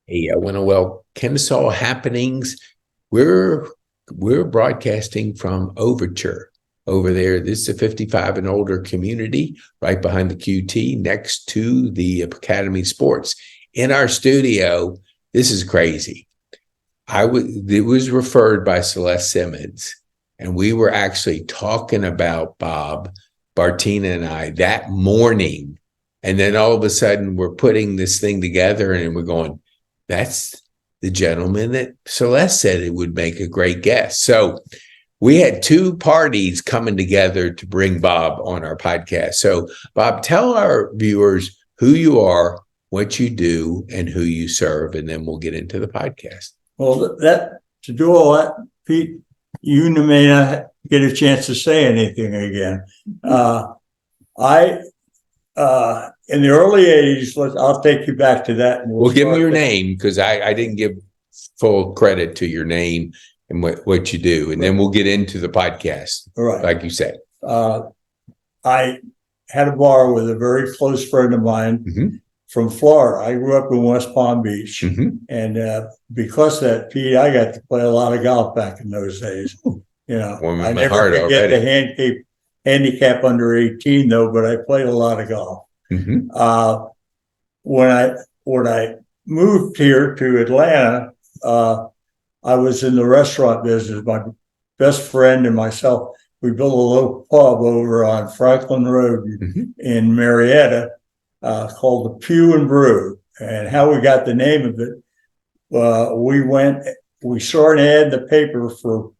Hey, I want to Kennesaw happenings. We're we're broadcasting from Overture over there. This is a 55 and older community right behind the QT next to the Academy Sports. In our studio, this is crazy. It was referred by Celeste Simmons, and we were actually talking about Bob, Bartina, and I that morning. And then all of a sudden, we're putting this thing together, and we're going, that's the gentleman that Celeste said it would make a great guest. So we had two parties coming together to bring Bob on our podcast. So, Bob, tell our viewers who you are, what you do, and who you serve, and then we'll get into the podcast. Well, to do all that, Pete, you may not get a chance to say anything again. In the early 80s, I'll take you back to that. Well, give me your name, because I didn't give full credit to your name and what you do. And then we'll get into the podcast, right, like you said. I had a bar with a very close friend of mine from Florida. I grew up in West Palm Beach. And because of that, Pete, I got to play a lot of golf back in those days. I never could get the handicap under 18, though, but I played a lot of golf. When I moved here to Atlanta, I was in the restaurant business. My best friend and myself, we built a little pub over on Franklin Road in Marietta called the Pew and Brew. And how we got the name of it, we saw an ad in the paper for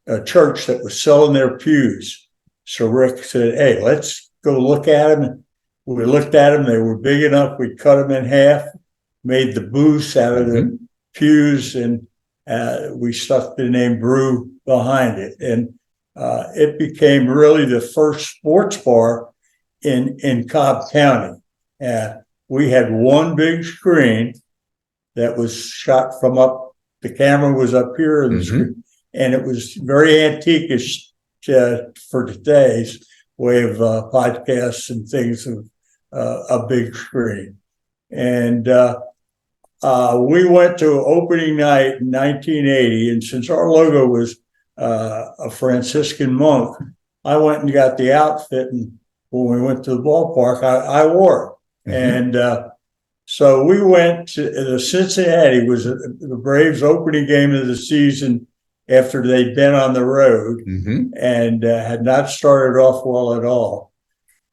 a church that was selling their pews. So Rick said, "Hey, let's go look at them." We looked at them. They were big enough. We cut them in half, made the booths out of the pews, and we stuck the name Brew behind it. And it became really the first sports bar in Cobb County. We had one big screen that was shot from up. The camera was up here, and it was very antiquish for today's way of podcasts and things of a big screen. And we went to opening night in 1980, and since our logo was a Franciscan monk, I went and got the outfit, and when we went to the ballpark, I wore it. And so we went to the Cincinnati, was the Braves' opening game of the season after they'd been on the road and had not started off well at all.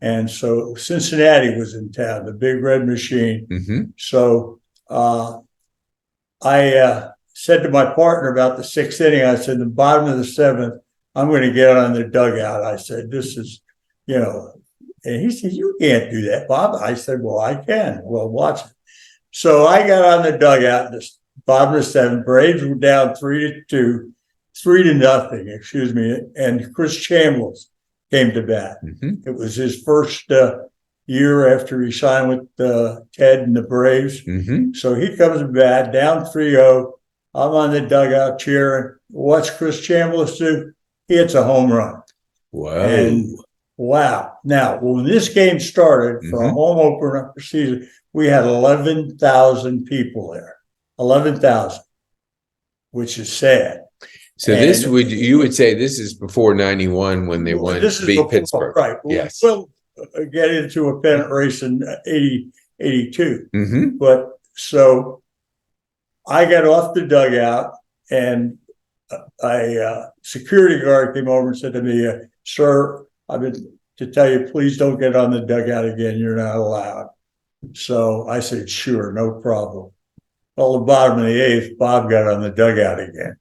And so Cincinnati was in town, the Big Red Machine. So I said to my partner about the sixth inning, I said, the bottom of the seventh, I'm going to get on the dugout. I said, this is, and he said, "You can't do that, Bob." I said, "Well, I can." "Well, watch it." So I got on the dugout in the bottom of the seventh. Braves were down 3-0, excuse me. And Chris Chambliss came to bat. It was his first year after he signed with Ted and the Braves. So he comes to bat, down 3-0. I'm on the dugout cheering. What's Chris Chambliss do? He hits a home run. Whoa. And wow. Now, when this game started for a home opener season, we had 11,000 people there. 11,000, which is sad. So you would say this is before 91 when they won beat Pittsburgh. Right. Yes. We'll get into a pennant race in 82. But so I got off the dugout, and a security guard came over and said to me, "Sir, I've been to tell you, please don't get on the dugout again. You're not allowed." So I said, "Sure, no problem." Well, the bottom of the eighth, Bob got on the dugout again.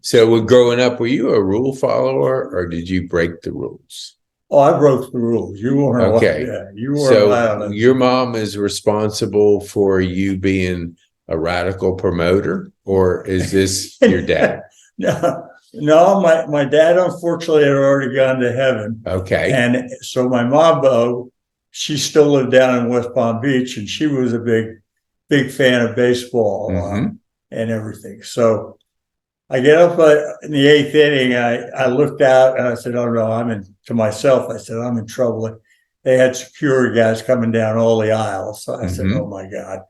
So growing up, were you a rule follower, or did you break the rules? Oh, I broke the rules. You weren't. Okay. You weren't allowed. Your mom is responsible for you being a radical promoter, or is this your dad? No, my dad unfortunately had already gone to heaven. Okay. And so my mom, she still lived down in West Palm Beach, and she was a big fan of baseball and everything. So I get up in the eighth inning. I looked out and I said, "Oh no, to myself, I said, I'm in trouble." They had security guys coming down all the aisles. So I said, "Oh my God."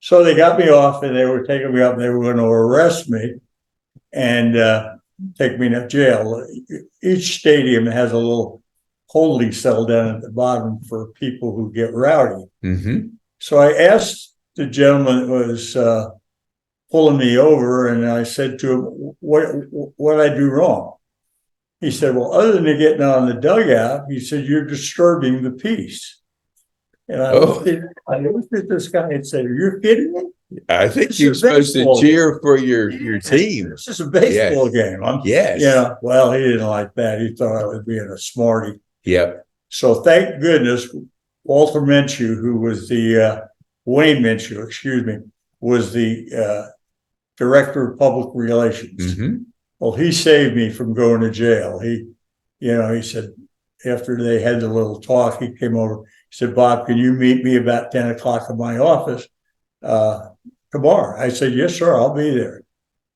So they got me off, and they were taking me up, and they were going to arrest me and take me to jail. Each stadium has a little holding cell down at the bottom for people who get rowdy. Mm-hmm. So I asked the gentleman that was pulling me over, and I said to him, what did I do wrong? He said, well, other than getting on the dugout, he said, you're disturbing the peace. And I looked at this guy and said, are you kidding me? I think you're supposed to cheer for your team. This is a baseball game. Yes. Yeah. Well, he didn't like that. He thought I was being a smarty. Yep. So thank goodness Walter Minshew, who was the Wayne Minshew, excuse me, was the director of public relations. Mm-hmm. Well, he saved me from going to jail. He said, after they had the little talk, he came over. He said, Bob, can you meet me about 10 o'clock in my office tomorrow? I said, yes, sir, I'll be there.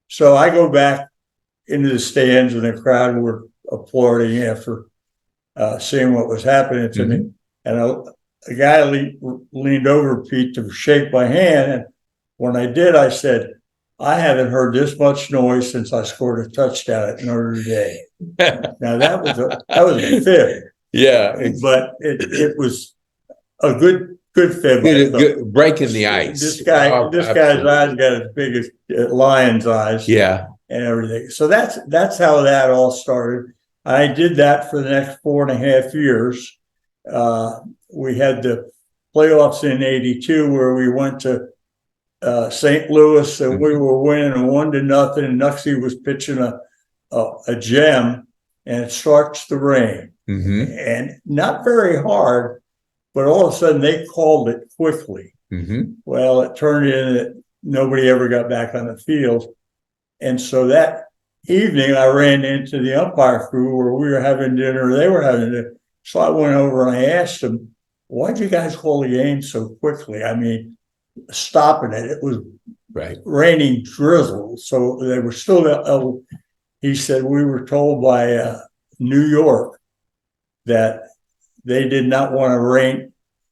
So I go back into the stands, and the crowd were applauding after seeing what was happening to me. And a guy leaned over Pete to shake my hand. And when I did, I said, I haven't heard this much noise since I scored a touchdown at Notre Dame. Now that was a fib. Yeah, but it was a good fib. Good, breaking the ice. This guy's eyes got as big as lion's eyes. Yeah, and everything. So that's how that all started. I did that for the next 4.5 years. We had the playoffs in '82 where we went to St. Louis, and we were winning 1-0, and Nuxie was pitching a gem, and it starts to rain. Mm-hmm. And not very hard, but all of a sudden they called it quickly. Mm-hmm. Well, it turned in that nobody ever got back on the field. And so that evening I ran into the umpire crew where we were having dinner, they were having dinner. So I went over and I asked them, why'd you guys call the game so quickly? I mean, stopping it. It was raining drizzle. So they were still, he said, we were told by New York that they did not want a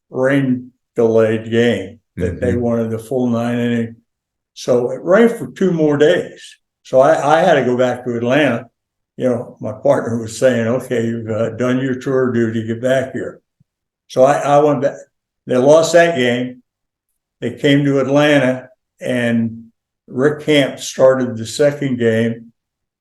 rain delayed game, that they wanted the full 9 inning. So it rained for 2 more days. So I had to go back to Atlanta. You know, my partner was saying, okay, you've done your tour duty, get back here. So I went back. They lost that game. They came to Atlanta, and Rick Camp started the second game,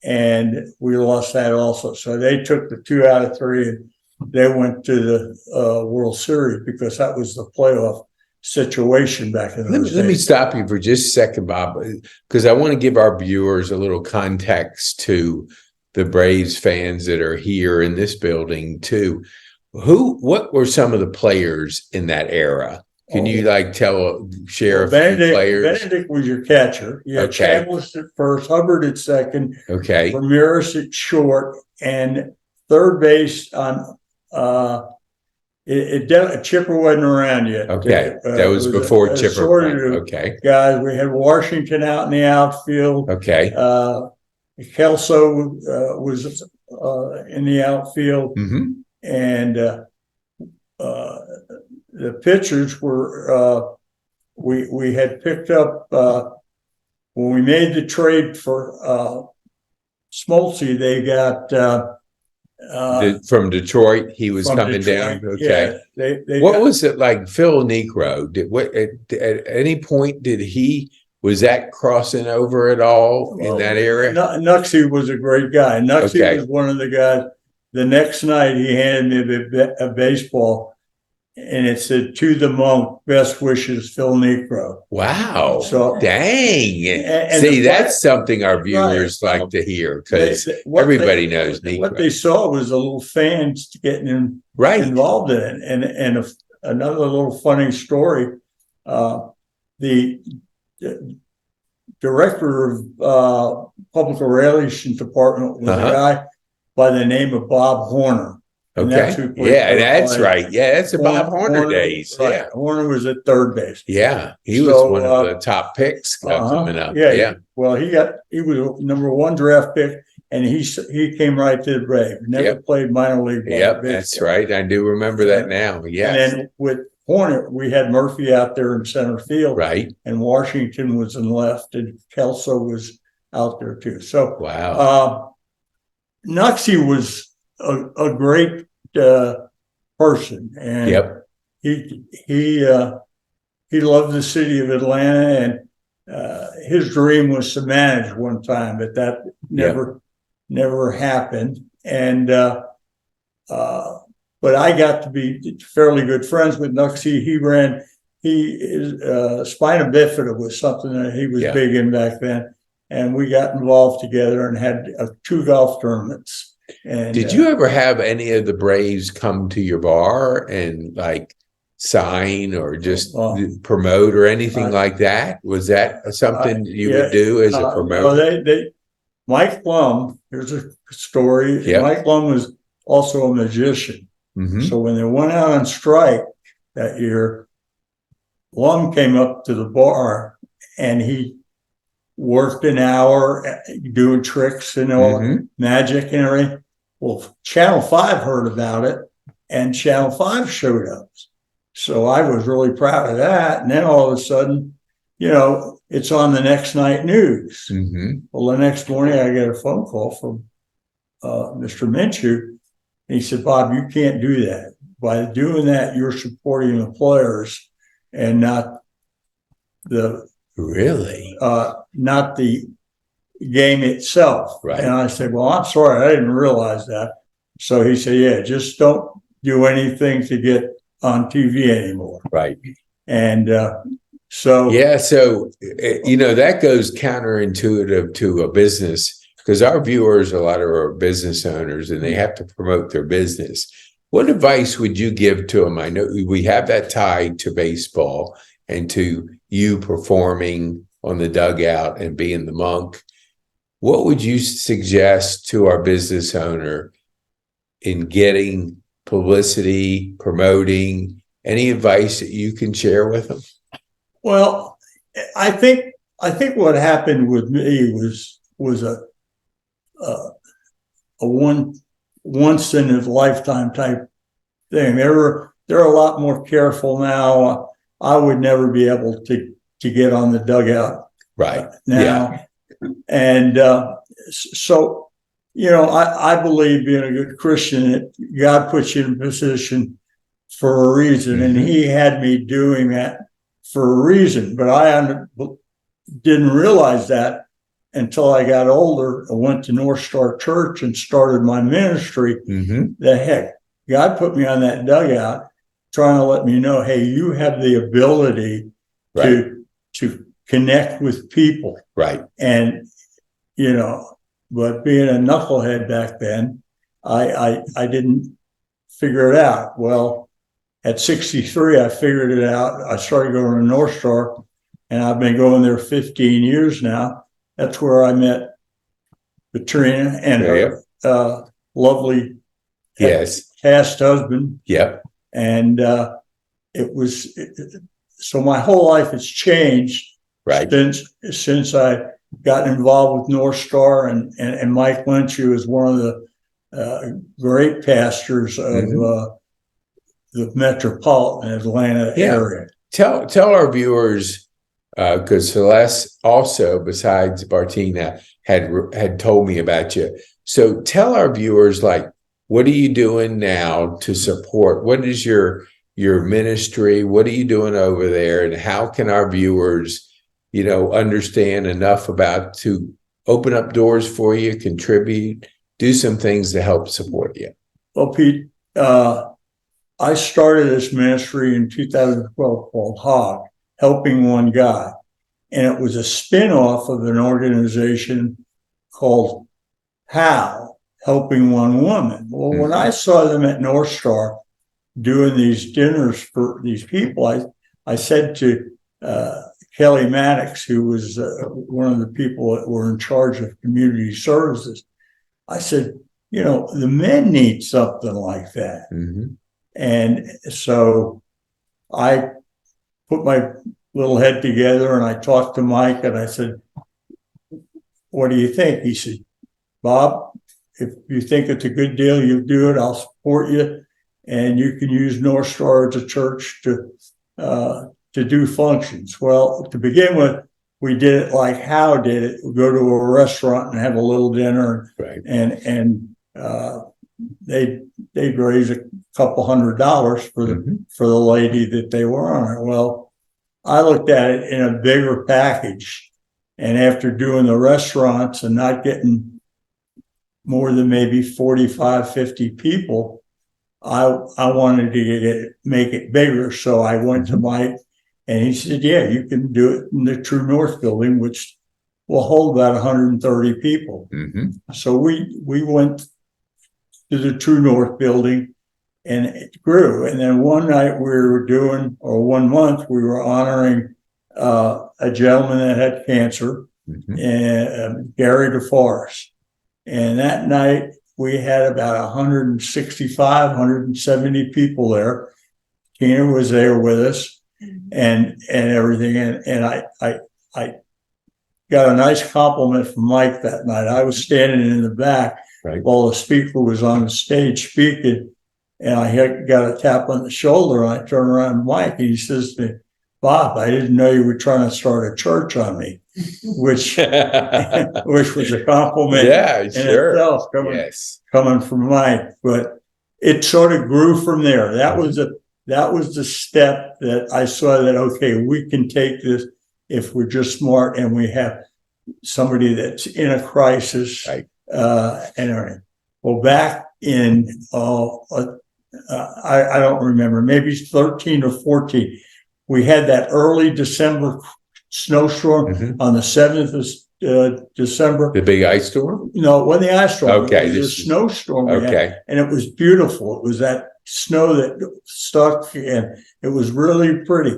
and we lost that also. So they took the 2 out of 3, and they went to the World Series because that was the playoff situation back in those days. Let me stop you for just a second, Bob, because I want to give our viewers a little context to the Braves fans that are here in this building too. What were some of the players in that era? Can you share a few players? Benedict was your catcher. You had Chambliss at first, Hubbard at second, Ramirez at short, and third base on Chipper wasn't around yet. Okay, that was before Chipper. Guys, we had Washington out in the outfield. Kelso was in the outfield, and the pitchers were we had picked up when we made the trade for Smoltz. They got from Detroit. He was coming down. Okay. Yeah, what was it like, Phil Negro? At any point was that crossing over at all in that area? Nuxie was a great guy. Nuxie was one of the guys. The next night he handed me a baseball, and it said, "To the monk, best wishes, Phil Negro." Wow. So dang. And that's something our viewers like to hear, because everybody knows Negro. What they saw was the little fans getting involved in it. And another little funny story, the director of public relations department was a guy by the name of Bob Horner. That's right. Yeah, that's the Bob Horner days. Right. Yeah, Horner was at third base. Yeah, he was one of the top picks coming up. Well, he was number 1 draft pick, and he came right to the Braves. Never played minor league. Yep, that's right. I do remember that now. Yeah, and then with Hornet, we had Murphy out there in center field, Right. and Washington was in left, and Kelso was out there too. So, Wow. Nuxie was a great person, and Yep. he loved the city of Atlanta, and his dream was to manage one time, but that never happened. And but I got to be fairly good friends with Nuxie. Spina bifida was something that he was big in back then, and we got involved together and had 2 golf tournaments. And did you ever have any of the Braves come to your bar and like sign or just promote or anything like that? Was that something you would do as a promoter? Mike Blum, here's a story. Yep. Mike Blum was also a magician. Mm-hmm. So when they went out on strike that year, Blum came up to the bar and he worked an hour doing tricks and all magic and everything. Well, Channel 5 heard about it, and Channel 5 showed up. So I was really proud of that. And then all of a sudden, it's on the next night news. Mm-hmm. Well, the next morning I get a phone call from Mr. Minshew. And he said, Bob, you can't do that. By doing that, you're supporting the players and not the not the game itself. Right. And I said, well, I'm sorry, I didn't realize that. So he said, yeah, just don't do anything to get on TV anymore. Right. And so that goes counterintuitive to a business, because our viewers, a lot of are business owners, and they have to promote their business. What advice would you give to them? I know we have that tied to baseball and to you performing on the dugout and being the monk. What would you suggest to our business owner in getting publicity, promoting? Any advice that you can share with them? Well, I think what happened with me was a once in a lifetime type thing. They're a lot more careful now. I would never be able to get on the dugout right now. Yeah. And so, I believe, being a good Christian, that God puts you in a position for a reason, and he had me doing that for a reason. But I didn't realize that until I got older. I went to North Star Church and started my ministry. The heck, God put me on that dugout, trying to let me know, hey, you have the ability to connect with people. Right. And, but being a knucklehead back then, I didn't figure it out. Well, at 63, I figured it out. I started going to North Star, and I've been going there 15 years now. That's where I met Katrina and her lovely past husband. Yep. And so my whole life has changed since I got involved with North Star, and Mike Lynch, who is one of the great pastors of the metropolitan Atlanta area. Tell our viewers, because Celeste also, besides Bartina, had told me about you. So tell our viewers, what are you doing now to support? What is your ministry? What are you doing over there? And how can our viewers, understand enough about to open up doors for you, contribute, do some things to help support you? Well, Pete, I started this ministry in 2012 called HOG, Helping One Guy. And it was a spin-off of an organization called HOW, Helping One Woman. Well, when I saw them at North Star doing these dinners for these people, I said to Kelly Maddox, who was one of the people that were in charge of community services, I said, the men need something like that. And so I put my little head together and I talked to Mike and I said, what do you think? He said, Bob, if you think it's a good deal, you do it. I'll support you. and you can use North Star as a church to do functions. Well, to begin with, we did it like Howe did it. We go to a restaurant and have a little dinner, Right. and they'd raise a couple $100 for the lady that they were on. Well, I looked at it in a bigger package, and after doing the restaurants and not getting more than maybe 45, 50 people, I wanted to make it bigger. So I went to Mike, and he said, yeah, you can do it in the True North building, which will hold about 130 people. So we went to the True North building, and it grew. And then one night one month, we were honoring a gentleman that had cancer, and Gary DeForest. And that night we had about 165, 170 people there. Tina was there with us and everything. And I got a nice compliment from Mike that night. I was standing in the back while the speaker was on the stage speaking, and I got a tap on the shoulder, and I turned around to Mike, and he says to me, Bob, I didn't know you were trying to start a church on me, which was a compliment in itself coming from Mike. But it sort of grew from there. That was the step that I saw that, okay, we can take this if we're just smart and we have somebody that's in a crisis. And everything. Well, back in I don't remember, maybe 13 or 14. We had that early December snowstorm on the 7th of December. The big ice storm? No, it wasn't the ice storm. Okay. It was a snowstorm. Okay. And it was beautiful. It was that snow that stuck, and it was really pretty.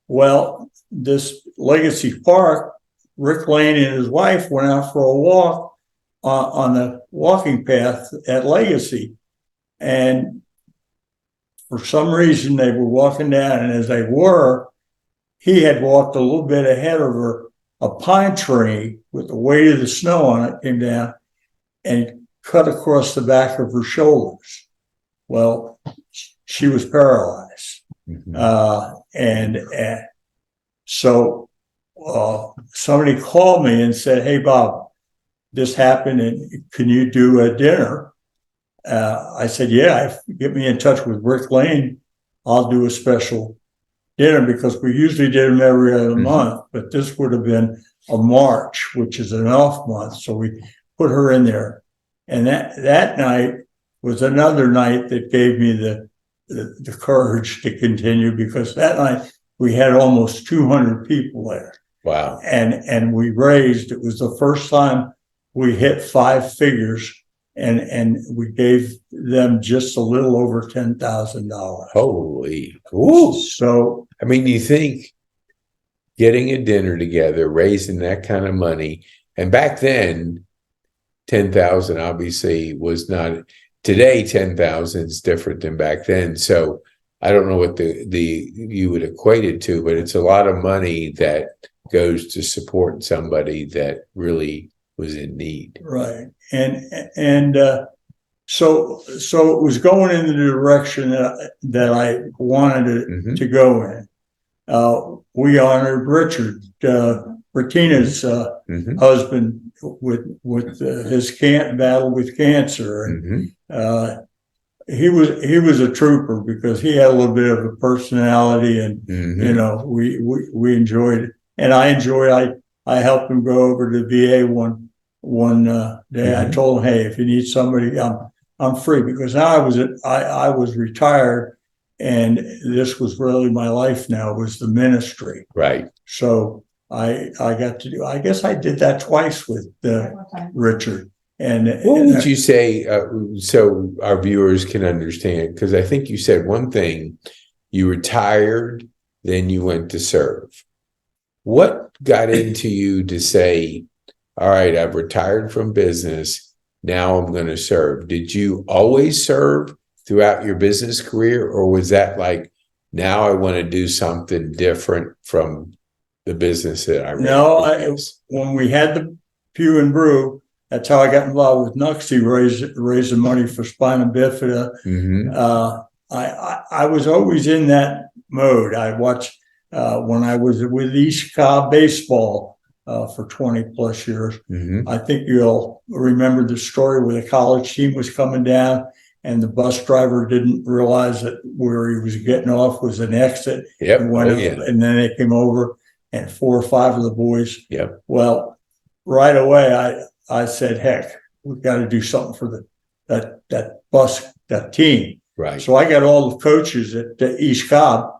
Well, this Legacy Park, Rick Lane and his wife went out for a walk on the walking path at Legacy. And for some reason, they were walking down, and as they were, he had walked a little bit ahead of her. A pine tree with the weight of the snow on it came down and cut across the back of her shoulders. Well, she was paralyzed. So somebody called me and said, hey, Bob, this happened, and can you do a dinner? I said, yeah, get me in touch with Rick Lane. I'll do a special dinner, because we usually did them every other month, but this would have been a March, which is an off month. So we put her in there. And that night was another night that gave me the courage to continue, because that night we had almost 200 people there. Wow. And we raised, it was the first time we hit 5 figures. And we gave them just a little over $10,000. Holy. Ooh. So, I mean, you think getting a dinner together, raising that kind of money, and back then, 10,000 obviously was not. Today, 10,000 is different than back then. So I don't know what you would equate it to, but it's a lot of money that goes to support somebody that really was in need. Right. And so it was going in the direction that I wanted to go in. We honored Richard, Bertina's husband, with his battle with cancer. And he was a trooper, because he had a little bit of a personality, and we enjoyed it. And I helped him go over to VA one day. I told him, hey, if you need somebody, I'm free, because now I was retired, and this was really my life now, was the ministry. Right. So I got to do, I guess I did that twice with Richard. And what would you say, so our viewers can understand? Because I think you said one thing, you retired, then you went to serve. What got into you to say, all right, I've retired from business, now I'm going to serve? Did you always serve throughout your business career, or was that like, now I want to do something different from the business that I ran? No, when we had the Pew and Brew, that's how I got involved with Nuxie, raising money for spina bifida. I was always in that mode. I watched when I was with East Cobb baseball for 20 plus years. Mm-hmm. I think you'll remember the story where the college team was coming down and the bus driver didn't realize that where he was getting off was an exit. Yep. And then they came over and 4 or 5 of the boys. Yep. Well, right away, I said, heck, we've got to do something for that bus, that team. Right. So I got all the coaches at East Cobb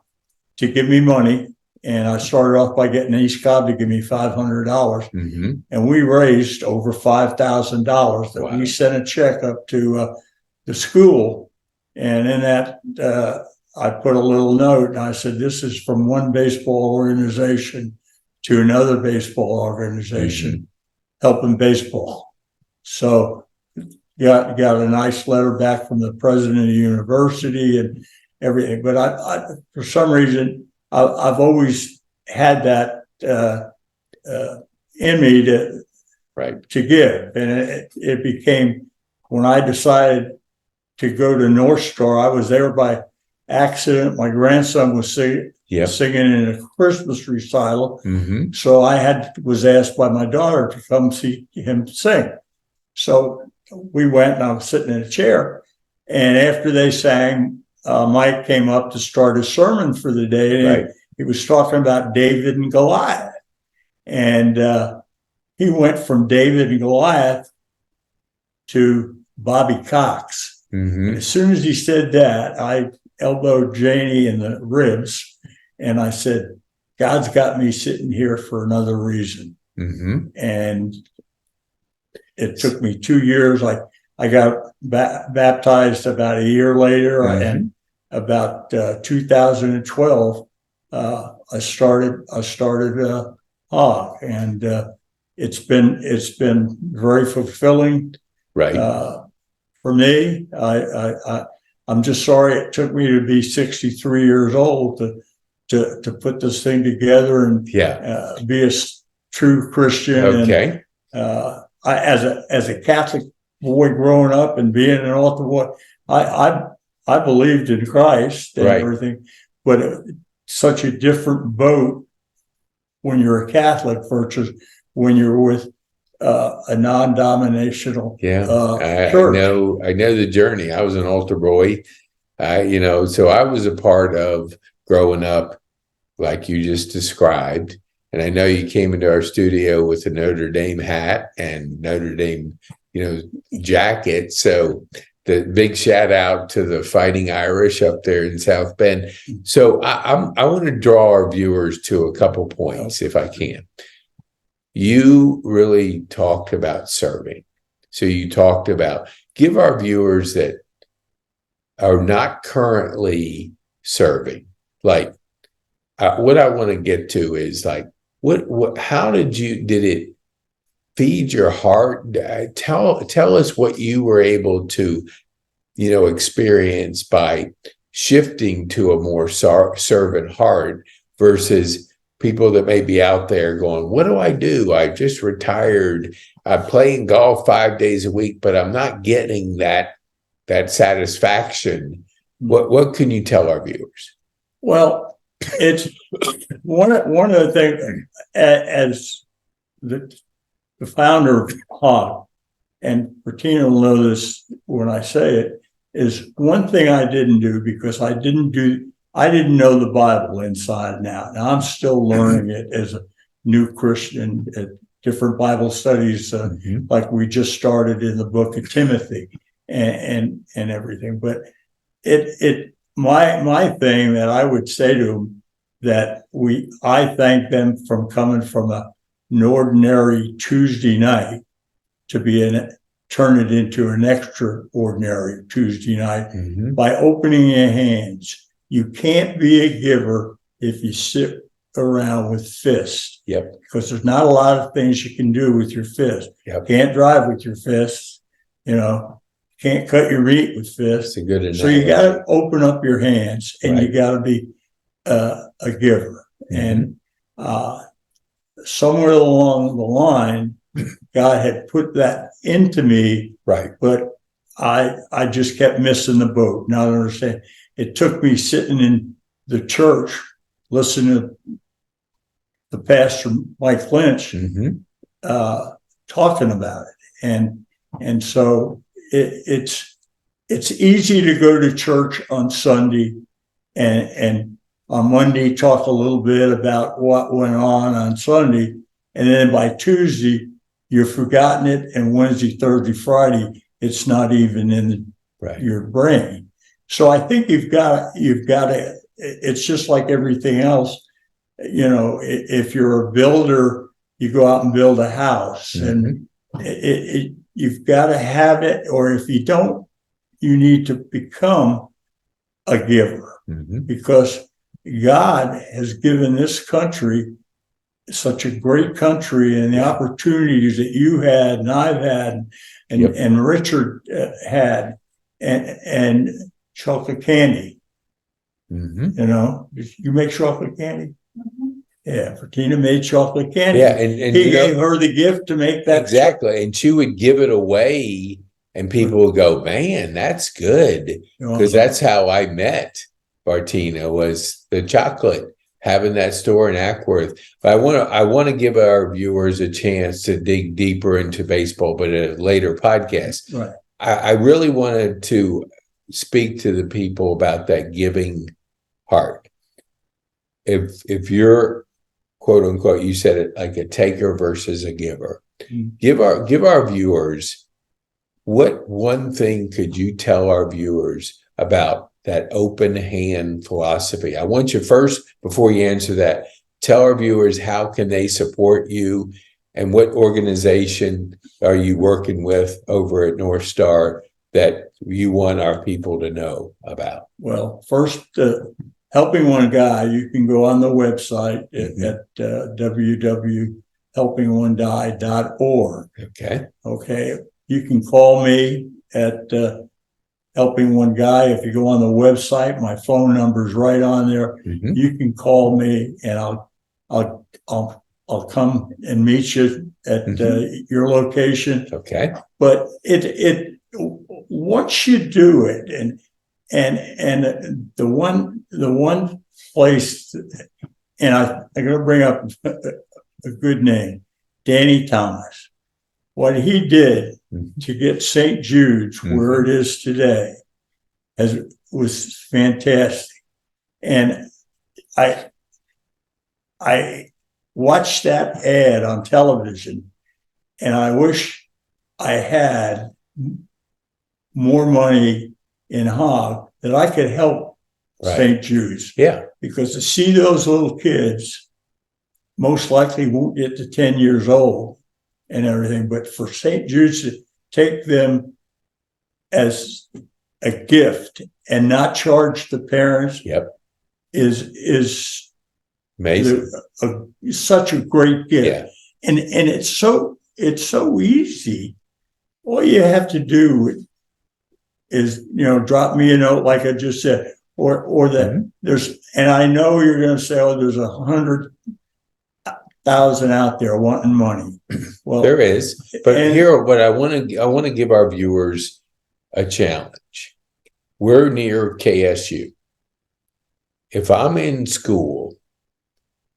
to give me money. And I started off by getting East Cobb to give me $500. Mm-hmm. And we raised over $5,000 that Wow. we sent a check up to the school. And in that, I put a little note and I said, this is from one baseball organization to another baseball organization helping baseball. So got a nice letter back from the president of the university and everything. But I for some reason, I've always had that in me to give. And it became, when I decided to go to North Star, I was there by accident. My grandson was singing in a Christmas recital. Mm-hmm. So I was asked by my daughter to come see him sing. So we went and I was sitting in a chair. And after they sang, Mike came up to start his sermon for the day. And he was talking about David and Goliath. And he went from David and Goliath to Bobby Cox. Mm-hmm. And as soon as he said that, I elbowed Janie in the ribs and I said, God's got me sitting here for another reason. Mm-hmm. And it took me 2 years. I got baptized about a year later, and about 2012, I started HOG, and it's been very fulfilling. For me. I'm just sorry it took me to be 63 years old to put this thing together and be a true Christian. Okay. And as a Catholic boy growing up and being an altar boy, I believed in Christ and everything, but it's such a different boat when you're a Catholic versus when you're with a non-denominational church. I know the journey. I was an altar boy, so I was a part of growing up like you just described. And I know you came into our studio with a Notre Dame hat and Notre Dame, jacket. So the big shout out to the Fighting Irish up there in South Bend. So I want to draw our viewers to a couple points if I can. You really talked about serving. So you talked about, give our viewers that are not currently serving, like what I want to get to is like, how did it feed your heart? Tell us what you were able to, experience by shifting to a more servant heart versus people that may be out there going, what do? I just retired. I'm playing golf 5 days a week, but I'm not getting that satisfaction. What can you tell our viewers? Well, it's one of the things as the founder of HOG, and Bertina will know this when I say it, is one thing I didn't do because I didn't know the Bible inside and out. Now I'm still learning it as a new Christian at different Bible studies, like we just started in the book of Timothy and everything. But my thing that I would say to them that I thank them from coming from an ordinary Tuesday night to turn it into an extraordinary Tuesday night by opening your hands. You can't be a giver if you sit around with fists. Because there's not a lot of things you can do with your fists. Can't drive with your fists. Can't cut your meat with fists. It's a good analogy. So you got to open up your hands, and you got to be a giver. And somewhere along the line, God had put that into me. But I just kept missing the boat. Not understand. it took me sitting in the church listening to the pastor Mike Lynch talking about it, and so it's easy to go to church on Sunday and on Monday talk a little bit about what went on Sunday, and then by Tuesday you've forgotten it, and Wednesday, Thursday, Friday it's not even in your brain. So I think you've got to. It's just like everything else. You know, if you're a builder, you go out and build a house, and you've got to have it, or if you don't, you need to become a giver, because God has given this country such a great country, and the opportunities that you had and I've had and Richard had, and chocolate candy. You know, you make chocolate candy? Yeah, Tina made chocolate candy. Yeah, and he gave her the gift to make that. Exactly. And she would give it away, and people would go, man, that's good. Because that's how I met Bartina, was the chocolate, having that store in Ackworth. But I want to give our viewers a chance to dig deeper into baseball, but at a later podcast. Right. I really wanted to speak to the people about that giving heart. If you're, quote unquote, you said it, like a taker versus a giver, give our viewers, what one thing could you tell our viewers about that open hand philosophy? I want you first, before you answer that, tell our viewers, how can they support you, and what organization are you working with over at North Star that you want our people to know about? Well, first, Helping One Guy, you can go on the website at www.helpingonedie.org. Okay. You can call me at Helping One Guy. If you go on the website, my phone number is right on there. You can call me, and I'll come and meet you at your location. Okay. But once you do it, and the one place, and I'm going to bring up a good name, Danny Thomas. What he did to get St. Jude's where it is today was fantastic. And I watched that ad on television, and I wish I had more money in Hog that I could help St. Jude's. Yeah. Because to see those little kids most likely won't get to 10 years old and everything, but for St. Jude's to take them as a gift and not charge the parents is amazing. Such a great gift. Yeah. And it's so easy. All you have to do is, drop me a note, like I just said, or that there's, and I know you're going to say, oh, there's 100,000 out there wanting money. Well, there is, but here, what I want to give our viewers a challenge. We're near KSU. If I'm in school,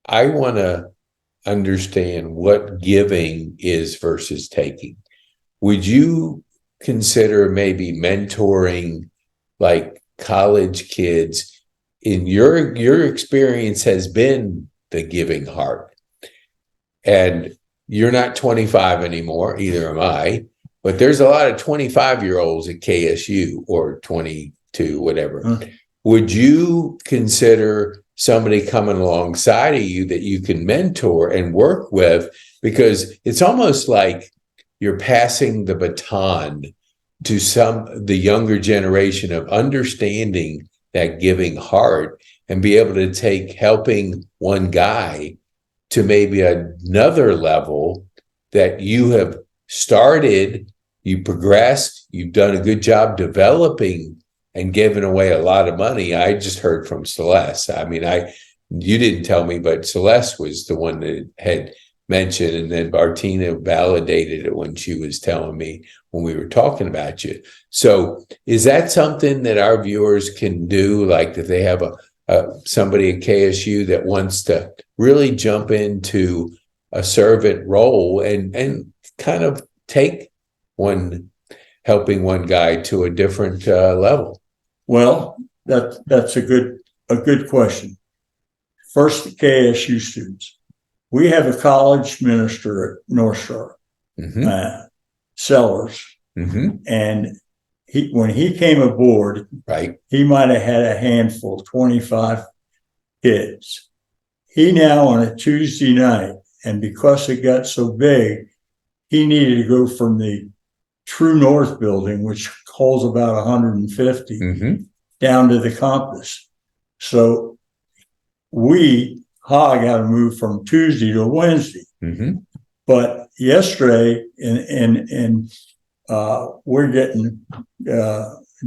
I want to understand what giving is versus taking. Would you consider maybe mentoring like college kids? In your experience has been the giving heart, and you're not 25 anymore, either am I, but there's a lot of 25-year-olds at KSU, or 22, whatever. Would you consider somebody coming alongside of you that you can mentor and work with? Because it's almost like you're passing the baton to the younger generation of understanding that giving heart, and be able to take Helping One Guy to maybe another level that you have started, you progressed, you've done a good job developing and giving away a lot of money. I just heard from Celeste. I mean, you didn't tell me, but Celeste was the one that had mention, and then Bartina validated it when she was telling me when we were talking about you. So is that something that our viewers can do? Like if they have somebody at KSU that wants to really jump into a servant role and kind of take helping one guy to a different level? Well, that's a good question. First, the KSU students. We have a college minister at North Star, Sellers, and when he came aboard, right, he might have had a handful, 25 kids. He now on a Tuesday night, and because it got so big, he needed to go from the True North building, which holds about 150, down to the campus. So I got to move from Tuesday to Wednesday. But yesterday, we're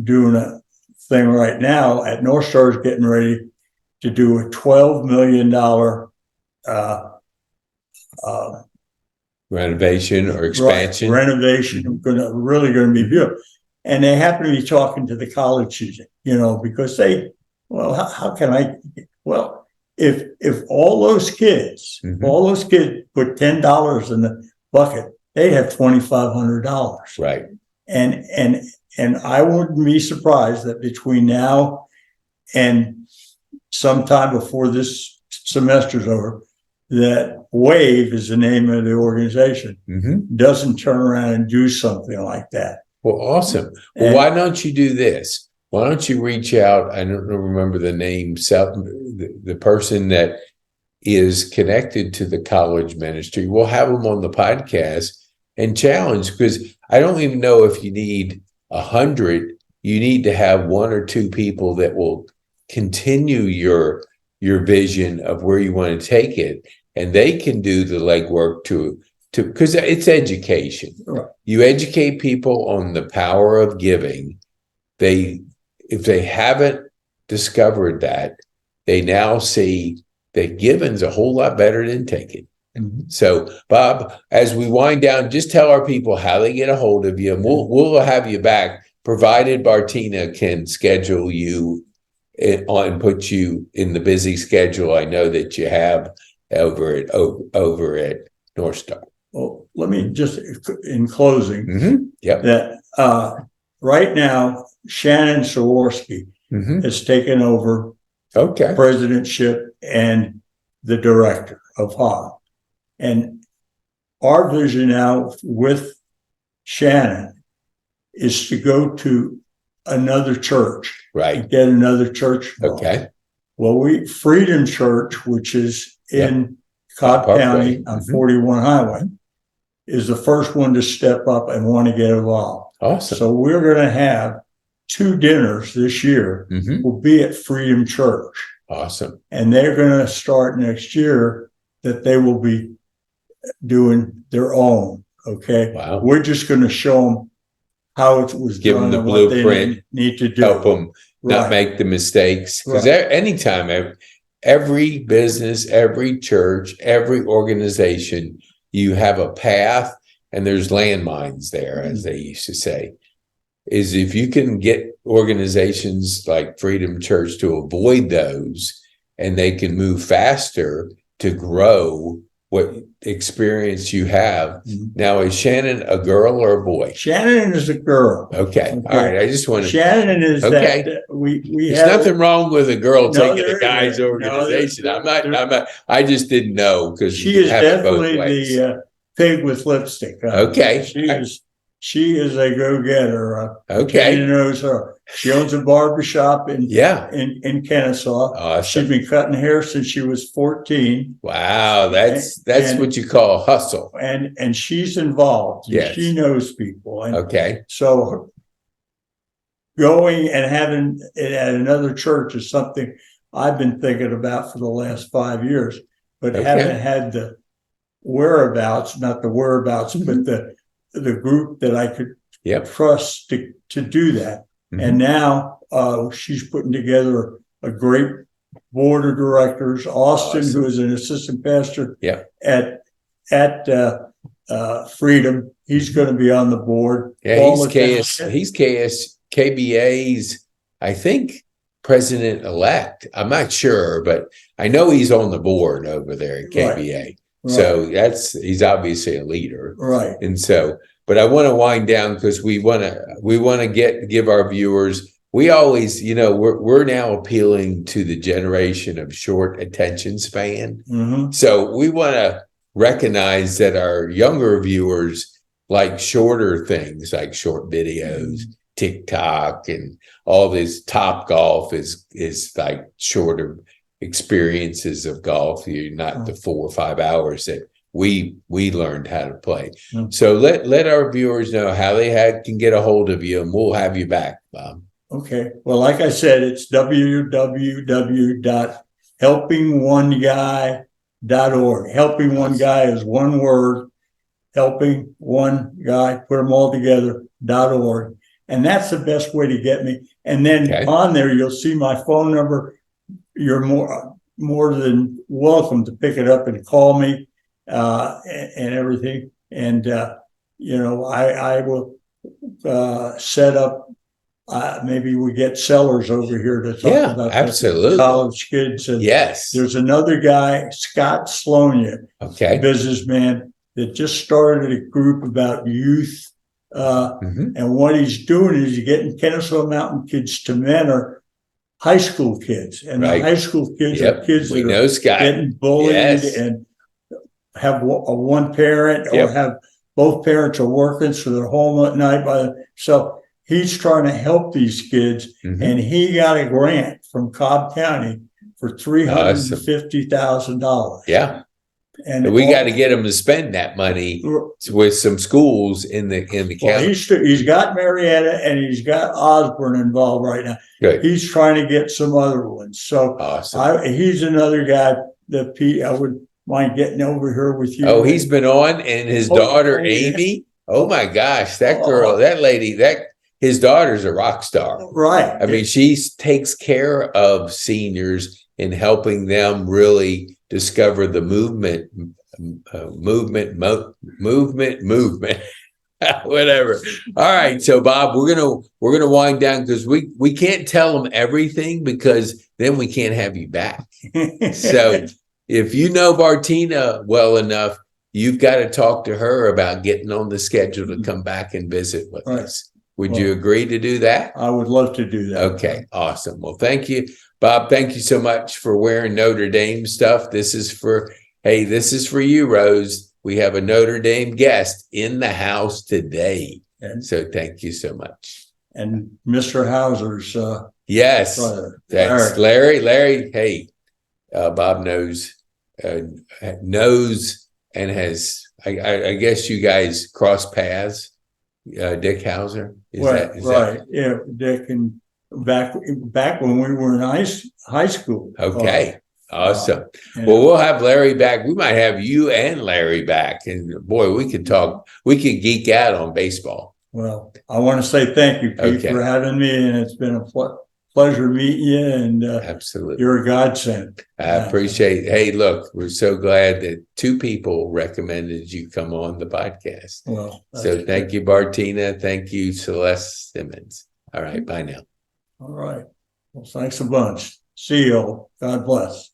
doing a thing right now at North Star is getting ready to do a $12 million renovation or expansion. Renovation, really going to be beautiful. And they happen to be talking to the college student, because how can I? Well, if all those kids put $10 in the bucket, they'd have $2,500. Right. And I wouldn't be surprised that between now and sometime before this semester's over, that WAVE is the name of the organization, doesn't turn around and do something like that. Well, awesome. Well, why don't you do this? Why don't you reach out? I don't remember the name, the person that is connected to the college ministry. We'll have them on the podcast and challenge, because I don't even know if you need 100. You need to have 1 or 2 people that will continue your vision of where you want to take it, and they can do the legwork to because it's education. Right. You educate people on the power of giving. If they haven't discovered that, they now see that giving's a whole lot better than taking. So, Bob, as we wind down, just tell our people how they get a hold of you, and we'll have you back, provided Bartina can schedule you and put you in the busy schedule I know that you have over at North Star. Well, let me just, in closing, that right now, Shannon Saworski has taken over presidentship and the director of HOG. And our vision now with Shannon is to go to another church. Right. Get another church involved. Okay. Well, Freedom Church, which is in Cobb County on 41 Highway, is the first one to step up and want to get involved. Awesome. So we're going to have 2 dinners this year. Will be at Freedom Church. Awesome. And they're going to start next year that they will be doing their own. Okay. Wow. We're just going to show them how it was Give done, them the and blueprint, what they need to do. help them not make the mistakes. Because anytime, every business, every church, every organization, you have a path and there's landmines there, as they used to say. Is if you can get organizations like Freedom Church to avoid those, and they can move faster to grow what experience you have. Now, is Shannon a girl or a boy? Shannon is a girl. Okay. All right. I just want to. Shannon is that we There's have nothing wrong with a girl taking a guy's isn't. organization. I'm not. I just didn't know, because she is definitely the pig with lipstick. Okay. She is a go-getter. Okay. Kane knows her. She owns a barbershop in Kennesaw. Awesome. She's been cutting hair since she was 14. Wow, that's what you call hustle. And she's involved. Yes. She knows people. Okay. So going and having it at another church is something I've been thinking about for the last 5 years, but haven't had the whereabouts, not the whereabouts, but the group that I could trust to do that. And now she's putting together a great board of directors. Austin, who is an assistant pastor at at Freedom. He's going to be on the board. Yeah, he's KBA's, I think, president-elect. I'm not sure, but I know he's on the board over there at KBA. Right. So he's obviously a leader. Right. And so, but I want to wind down because we want to give our viewers, we always, we're now appealing to the generation of short attention span. Mm-hmm. So we want to recognize that our younger viewers like shorter things, like short videos, TikTok, and all this. Top golf is like shorter experiences of golf. You're not the 4 or 5 hours that we learned how to play. Mm-hmm. So let our viewers know how they can get a hold of you, and we'll have you back, Bob. Okay. Well, like I said, it's www.helpingoneguy.org. Helping One Guy is one word. Helping One Guy, put them all together, .org. And that's the best way to get me. And then on there, you'll see my phone number. You're more than welcome to pick it up and call me and everything. And, I will set up. Maybe we get Sellers over here to talk about absolutely. College kids. And yes. There's another guy, Scott Slonia, businessman, that just started a group about youth. And what he's doing is he's getting Kennesaw Mountain kids to mentor high school kids. And the high school kids are kids that are getting bullied and have one parent or have both parents are working, so they're home at night so he's trying to help these kids, and he got a grant from Cobb County for $350,000. Yeah, and we got to get him to spend that money with some schools in the county. He's got Marietta and he's got Osborne involved right now. Good. He's trying to get some other ones. So awesome. He's another guy that I would mind getting over here with you. Oh, he's been on, and his daughter Amy. Oh my gosh, that girl, that lady, his daughter's a rock star. Right. I mean, she takes care of seniors in helping them really discover the movement, whatever. All right. So Bob, we're going to wind down because we can't tell them everything because then we can't have you back. So if you know Bartina well enough, you've got to talk to her about getting on the schedule to come back and visit with us. Would you agree to do that? I would love to do that. Okay, awesome. Well, thank you, Bob. Thank you so much for wearing Notre Dame stuff. This is for you, Rose. We have a Notre Dame guest in the house today. So thank you so much. And Mr. Hauser's yes, that's Larry. Larry, hey, Bob knows and has I guess you guys cross paths. Dick Hauser. Yeah, Dick, and back when we were in high school. Okay, awesome. Well, we'll have Larry back. We might have you and Larry back, and boy, we could talk. We could geek out on baseball. Well, I want to say thank you, Pete, for having me, and it's been a pleasure meeting you. And absolutely, you're a godsend. I appreciate. Hey, look, we're so glad that 2 people recommended you come on the podcast. Well, so thank you, Bartina. Thank you, Celeste Simmons. All right, bye now. All right. Well, thanks a bunch. See you all. God bless.